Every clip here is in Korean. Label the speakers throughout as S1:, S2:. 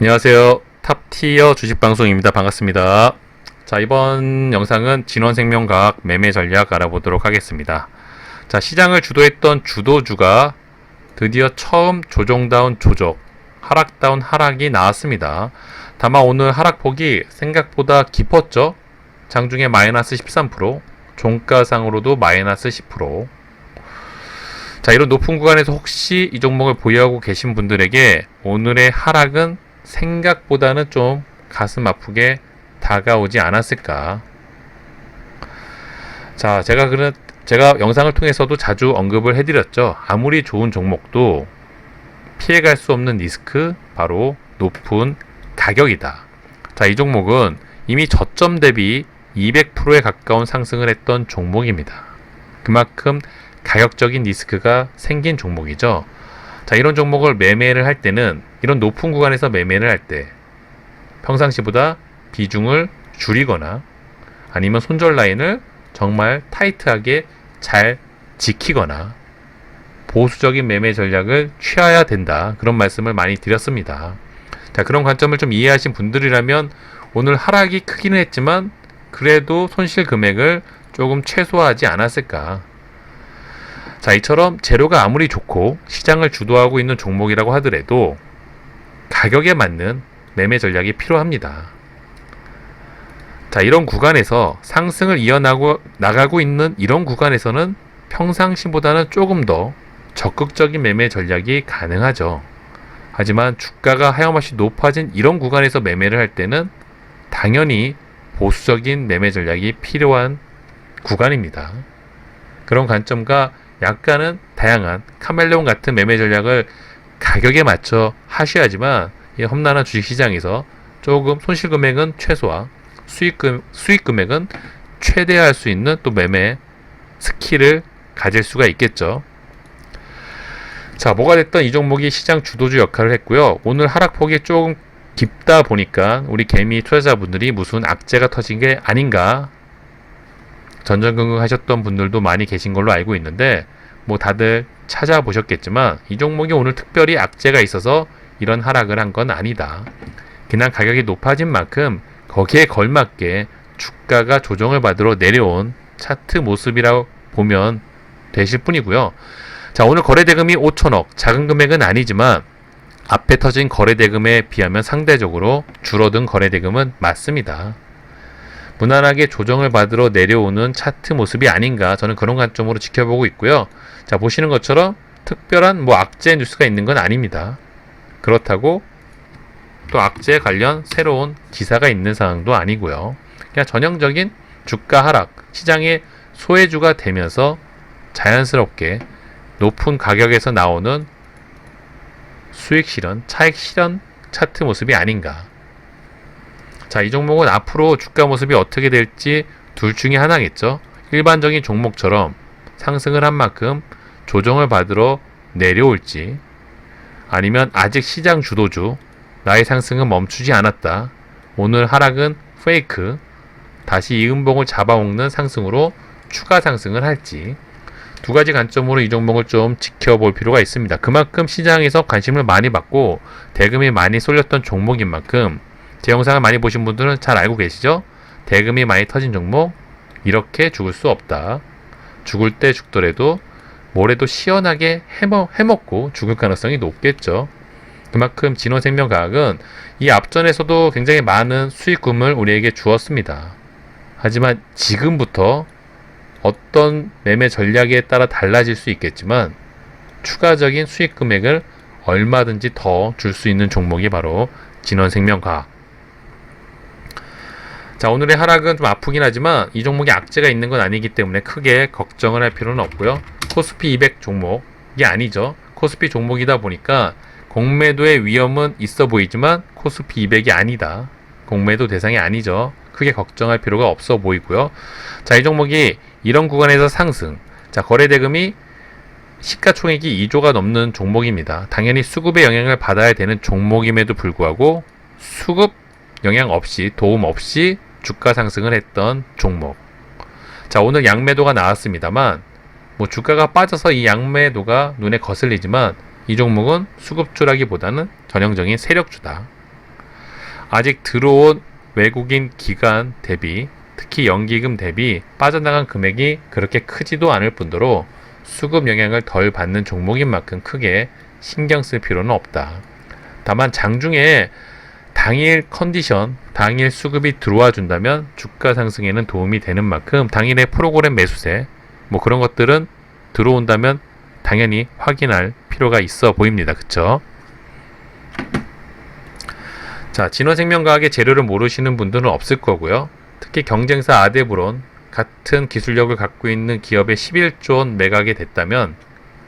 S1: 안녕하세요. 탑티어 주식방송입니다. 반갑습니다. 자, 이번 영상은 진원생명과학 매매 전략 알아보도록 하겠습니다. 자, 시장을 주도했던 주도주가 드디어 처음 조정다운 조정, 하락다운 하락이 나왔습니다. 다만 오늘 하락폭이 생각보다 깊었죠. 장중에 마이너스 13%, 종가상으로도 마이너스 10%. 자, 이런 높은 구간에서 혹시 이 종목을 보유하고 계신 분들에게 오늘의 하락은 생각보다는 좀 가슴 아프게 다가오지 않았을까. 자, 제가 영상을 통해서도 자주 언급을 해드렸죠. 아무리 좋은 종목도 피해갈 수 없는 리스크, 바로 높은 가격이다. 자, 이 종목은 이미 저점 대비 200%에 가까운 상승을 했던 종목입니다. 그만큼 가격적인 리스크가 생긴 종목이죠. 자, 이런 종목을 매매를 할 때는, 이런 높은 구간에서 매매를 할 때 평상시보다 비중을 줄이거나 아니면 손절 라인을 정말 타이트하게 잘 지키거나 보수적인 매매 전략을 취해야 된다, 그런 말씀을 많이 드렸습니다. 자, 그런 관점을 좀 이해하신 분들이라면 오늘 하락이 크기는 했지만 그래도 손실 금액을 조금 최소화하지 않았을까. 자, 이처럼 재료가 아무리 좋고 시장을 주도하고 있는 종목이라고 하더라도 가격에 맞는 매매 전략이 필요합니다. 자, 이런 구간에서 상승을 나가고 있는 이런 구간에서는 평상시보다는 조금 더 적극적인 매매 전략이 가능하죠. 하지만 주가가 하염없이 높아진 이런 구간에서 매매를 할 때는 당연히 보수적인 매매 전략이 필요한 구간입니다. 그런 관점과 약간은 다양한 카멜레온 같은 매매 전략을 가격에 맞춰 하셔야지만 이 험난한 주식시장에서 조금 손실 금액은 최소화, 수익 금액은 최대화할 수 있는 또 매매 스킬을 가질 수가 있겠죠. 자, 뭐가 됐든 이 종목이 시장 주도주 역할을 했고요. 오늘 하락폭이 조금 깊다 보니까 우리 개미 투자자분들이 무슨 악재가 터진 게 아닌가 전전긍긍 하셨던 분들도 많이 계신 걸로 알고 있는데, 뭐 다들 찾아보셨겠지만 이 종목이 오늘 특별히 악재가 있어서 이런 하락을 한 건 아니다. 그냥 가격이 높아진 만큼 거기에 걸맞게 주가가 조정을 받으러 내려온 차트 모습이라고 보면 되실 뿐이고요. 자, 오늘 거래대금이 5천억, 작은 금액은 아니지만 앞에 터진 거래대금에 비하면 상대적으로 줄어든 거래대금은 맞습니다. 무난하게 조정을 받으러 내려오는 차트 모습이 아닌가, 저는 그런 관점으로 지켜보고 있고요. 자, 보시는 것처럼 특별한 악재 뉴스가 있는 건 아닙니다. 그렇다고 또 악재 관련 새로운 기사가 있는 상황도 아니고요. 그냥 전형적인 주가 하락, 시장의 소외주가 되면서 자연스럽게 높은 가격에서 나오는 수익 실현, 차익 실현 차트 모습이 아닌가. 자, 이 종목은 앞으로 주가 모습이 어떻게 될지 둘 중에 하나겠죠. 일반적인 종목처럼 상승을 한 만큼 조정을 받으러 내려올지, 아니면 아직 시장 주도주, 나의 상승은 멈추지 않았다, 오늘 하락은 페이크, 다시 이음봉을 잡아먹는 상승으로 추가 상승을 할지, 두 가지 관점으로 이 종목을 좀 지켜볼 필요가 있습니다. 그만큼 시장에서 관심을 많이 받고 대금이 많이 쏠렸던 종목인 만큼, 제 영상을 많이 보신 분들은 잘 알고 계시죠? 대금이 많이 터진 종목, 이렇게 죽을 수 없다. 죽을 때 죽더라도 모레도 시원하게 해먹고 죽을 가능성이 높겠죠. 그만큼 진원생명과학은 이 앞전에서도 굉장히 많은 수익금을 우리에게 주었습니다. 하지만 지금부터 어떤 매매 전략에 따라 달라질 수 있겠지만 추가적인 수익 금액을 얼마든지 더 줄 수 있는 종목이 바로 진원생명과학. 자, 오늘의 하락은 좀 아프긴 하지만 이 종목이 악재가 있는 건 아니기 때문에 크게 걱정을 할 필요는 없고요. 코스피 200 종목이 아니죠. 코스피 종목이다 보니까 공매도의 위험은 있어 보이지만 코스피 200이 아니다, 공매도 대상이 아니죠. 크게 걱정할 필요가 없어 보이고요. 자, 이 종목이 이런 구간에서 상승, 자, 거래대금이 시가총액이 2조가 넘는 종목입니다. 당연히 수급의 영향을 받아야 되는 종목임에도 불구하고 수급 영향 없이, 도움 없이 주가 상승을 했던 종목. 자, 오늘 양매도가 나왔습니다만 주가가 빠져서 이 양매도가 눈에 거슬리지만 이 종목은 수급주라기보다는 전형적인 세력주다. 아직 들어온 외국인 기관 대비, 특히 연기금 대비 빠져나간 금액이 그렇게 크지도 않을 뿐더러 수급 영향을 덜 받는 종목인 만큼 크게 신경 쓸 필요는 없다. 다만 장중에 당일 컨디션, 당일 수급이 들어와 준다면 주가 상승에는 도움이 되는 만큼 당일의 프로그램 매수세, 그런 것들은 들어온다면 당연히 확인할 필요가 있어 보입니다. 그쵸? 자, 진원생명과학의 재료를 모르시는 분들은 없을 거고요. 특히 경쟁사 아데브론 같은 기술력을 갖고 있는 기업의 11조 원 매각이 됐다면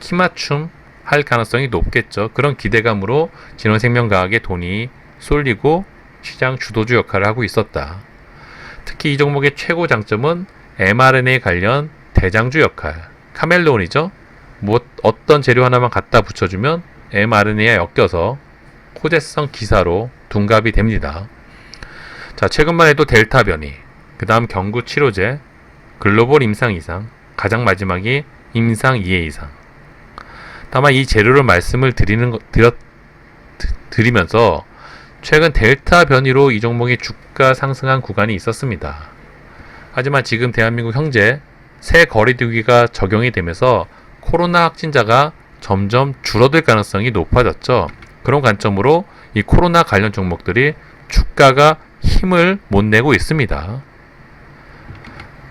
S1: 키맞춤 할 가능성이 높겠죠. 그런 기대감으로 진원생명과학의 돈이 쏠리고 시장 주도주 역할을 하고 있었다. 특히 이 종목의 최고 장점은 mRNA 관련 대장주 역할, 카멜레온이죠. 어떤 재료 하나만 갖다 붙여주면 mRNA에 엮여서 호재성 기사로 둔갑이 됩니다. 자, 최근만 해도 델타 변이, 그 다음 경구 치료제, 글로벌 임상 이상, 가장 마지막이 임상 2회 이상. 다만 이 재료를 말씀을 드리면서 최근 델타 변이로 이 종목이 주가 상승한 구간이 있었습니다. 하지만 지금 대한민국 현재 새 거리두기가 적용이 되면서 코로나 확진자가 점점 줄어들 가능성이 높아졌죠. 그런 관점으로 이 코로나 관련 종목들이 주가가 힘을 못 내고 있습니다.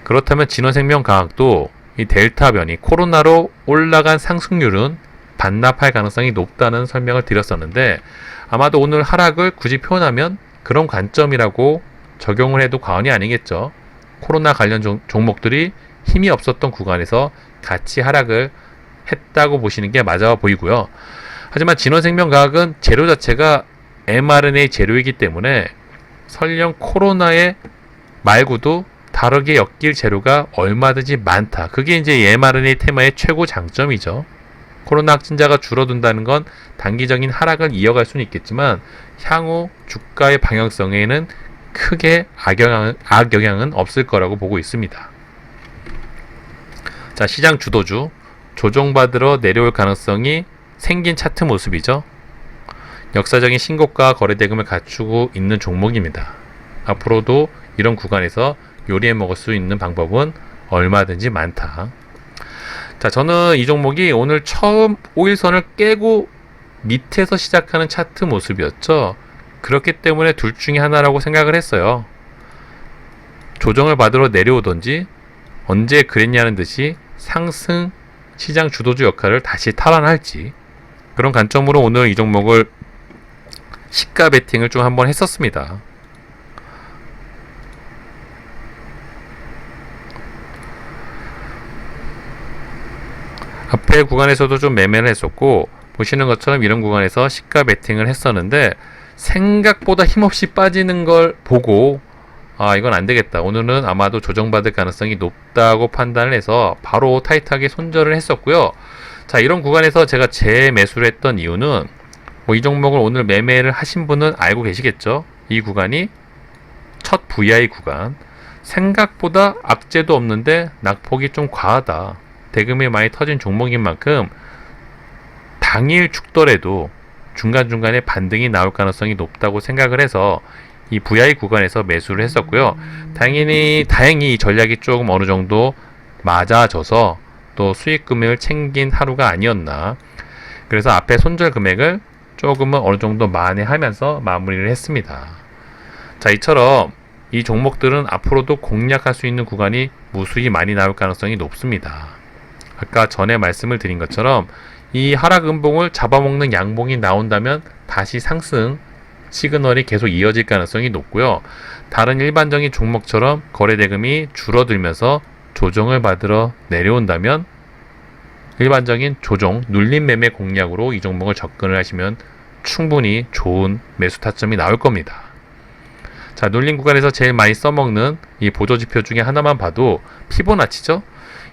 S1: 그렇다면 진원생명과학도 이 델타 변이, 코로나로 올라간 상승률은 반납할 가능성이 높다는 설명을 드렸었는데 아마도 오늘 하락을 굳이 표현하면 그런 관점이라고 적용을 해도 과언이 아니겠죠. 코로나 관련 종목들이 힘이 없었던 구간에서 같이 하락을 했다고 보시는 게 맞아 보이고요. 하지만 진원생명과학은 재료 자체가 mRNA 재료이기 때문에 설령 코로나에 말고도 다르게 엮일 재료가 얼마든지 많다. 그게 이제 mRNA 테마의 최고 장점이죠. 코로나 확진자가 줄어든다는 건 단기적인 하락을 이어갈 수는 있겠지만 향후 주가의 방향성에는 크게 악영향은 없을 거라고 보고 있습니다. 자, 시장 주도주, 조정받으러 내려올 가능성이 생긴 차트 모습이죠. 역사적인 신고가 거래대금을 갖추고 있는 종목입니다. 앞으로도 이런 구간에서 요리해 먹을 수 있는 방법은 얼마든지 많다. 자, 저는 이 종목이 오늘 처음 5일선을 깨고 밑에서 시작하는 차트 모습이었죠. 그렇기 때문에 둘 중에 하나라고 생각을 했어요. 조정을 받으러 내려오던지 언제 그랬냐는 듯이 상승 시장 주도주 역할을 다시 탈환할지, 그런 관점으로 오늘 이 종목을 시가 베팅을 좀 한번 했었습니다. 앞에 구간에서도 좀 매매를 했었고, 보시는 것처럼 이런 구간에서 시가 베팅을 했었는데 생각보다 힘없이 빠지는 걸 보고 이건 안 되겠다, 오늘은 아마도 조정받을 가능성이 높다고 판단을 해서 바로 타이트하게 손절을 했었고요. 자, 이런 구간에서 제가 재매수를 했던 이유는 이 종목을 오늘 매매를 하신 분은 알고 계시겠죠. 이 구간이 첫 VI 구간, 생각보다 악재도 없는데 낙폭이 좀 과하다, 대금이 많이 터진 종목인 만큼 당일 죽더라도 중간중간에 반등이 나올 가능성이 높다고 생각을 해서 이 VI 구간에서 매수를 했었고요. 다행히 이 전략이 조금 어느 정도 맞아져서 또 수익 금액을 챙긴 하루가 아니었나. 그래서 앞에 손절 금액을 조금은 어느 정도 만회하면서 마무리를 했습니다. 자, 이처럼 이 종목들은 앞으로도 공략할 수 있는 구간이 무수히 많이 나올 가능성이 높습니다. 아까 전에 말씀을 드린 것처럼 이 하락 음봉을 잡아먹는 양봉이 나온다면 다시 상승 시그널이 계속 이어질 가능성이 높고요. 다른 일반적인 종목처럼 거래대금이 줄어들면서 조정을 받으러 내려온다면 일반적인 조정, 눌림 매매 공략으로 이 종목을 접근을 하시면 충분히 좋은 매수 타점이 나올 겁니다. 자, 눌림 구간에서 제일 많이 써먹는 이 보조지표 중에 하나만 봐도 피보나치죠.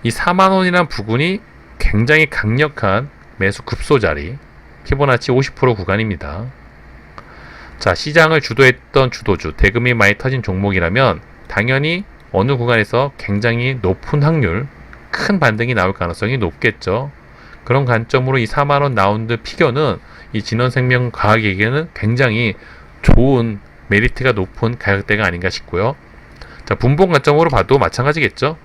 S1: 이 4만원이라는 부근이 굉장히 강력한 매수 급소 자리, 피보나치 50% 구간입니다. 자, 시장을 주도했던 주도주, 대금이 많이 터진 종목이라면 당연히 어느 구간에서 굉장히 높은 확률, 큰 반등이 나올 가능성이 높겠죠. 그런 관점으로 이 4만원 라운드 피겨는 이 진원생명과학에게는 굉장히 좋은 메리트가 높은 가격대가 아닌가 싶고요. 자, 분봉 관점으로 봐도 마찬가지겠죠.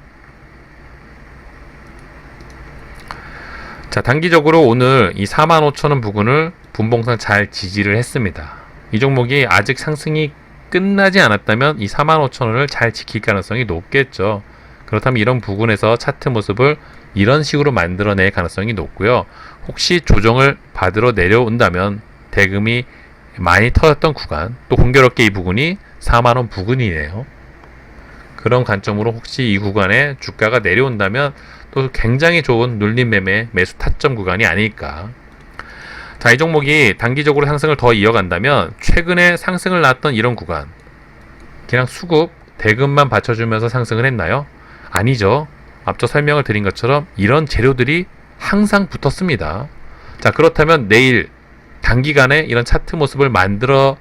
S1: 자, 단기적으로 오늘 이 45,000원 부근을 분봉상 잘 지지를 했습니다. 이 종목이 아직 상승이 끝나지 않았다면 이 45,000원을 잘 지킬 가능성이 높겠죠. 그렇다면 이런 부분에서 차트 모습을 이런 식으로 만들어낼 가능성이 높고요. 혹시 조정을 받으러 내려온다면 대금이 많이 터졌던 구간, 또 공교롭게 이 부분이 4만원 부근이네요. 그런 관점으로 혹시 이 구간에 주가가 내려온다면 또 굉장히 좋은 눌림 매매 매수 타점 구간이 아닐까. 자, 이 종목이 단기적으로 상승을 더 이어간다면 최근에 상승을 나왔던 이런 구간, 그냥 수급 대금만 받쳐주면서 상승을 했나요? 아니죠. 앞서 설명을 드린 것처럼 이런 재료들이 항상 붙었습니다. 자, 그렇다면 내일 단기간에 이런 차트 모습을 만들어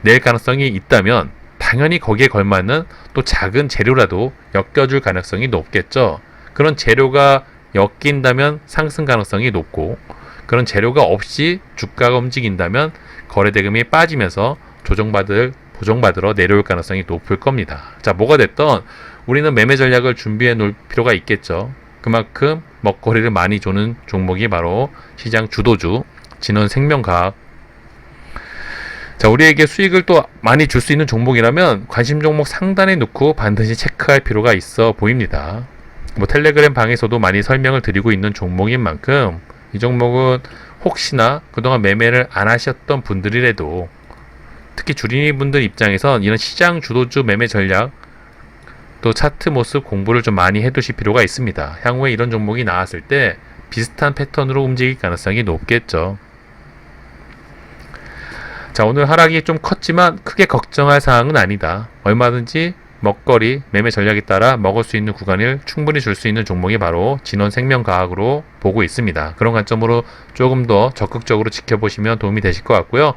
S1: 낼 가능성이 있다면 당연히 거기에 걸맞는 또 작은 재료라도 엮여줄 가능성이 높겠죠. 그런 재료가 엮인다면 상승 가능성이 높고, 그런 재료가 없이 주가가 움직인다면 거래대금이 빠지면서 보정받으러 내려올 가능성이 높을 겁니다. 자, 뭐가 됐던 우리는 매매 전략을 준비해 놓을 필요가 있겠죠. 그만큼 먹거리를 많이 주는 종목이 바로 시장 주도주 진원생명과학. 자, 우리에게 수익을 또 많이 줄 수 있는 종목이라면 관심 종목 상단에 놓고 반드시 체크할 필요가 있어 보입니다. 뭐 텔레그램 방에서도 많이 설명을 드리고 있는 종목인 만큼 이 종목은 혹시나 그동안 매매를 안 하셨던 분들이라도, 특히 주린이 분들 입장에선 이런 시장 주도주 매매 전략 또 차트 모습 공부를 좀 많이 해두실 필요가 있습니다. 향후에 이런 종목이 나왔을 때 비슷한 패턴으로 움직일 가능성이 높겠죠. 자, 오늘 하락이 좀 컸지만 크게 걱정할 사항은 아니다. 얼마든지 먹거리 매매 전략에 따라 먹을 수 있는 구간을 충분히 줄 수 있는 종목이 바로 진원생명과학으로 보고 있습니다. 그런 관점으로 조금 더 적극적으로 지켜보시면 도움이 되실 것 같고요.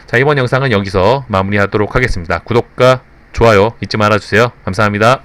S1: 자, 이번 영상은 여기서 마무리하도록 하겠습니다. 구독과 좋아요 잊지 말아주세요. 감사합니다.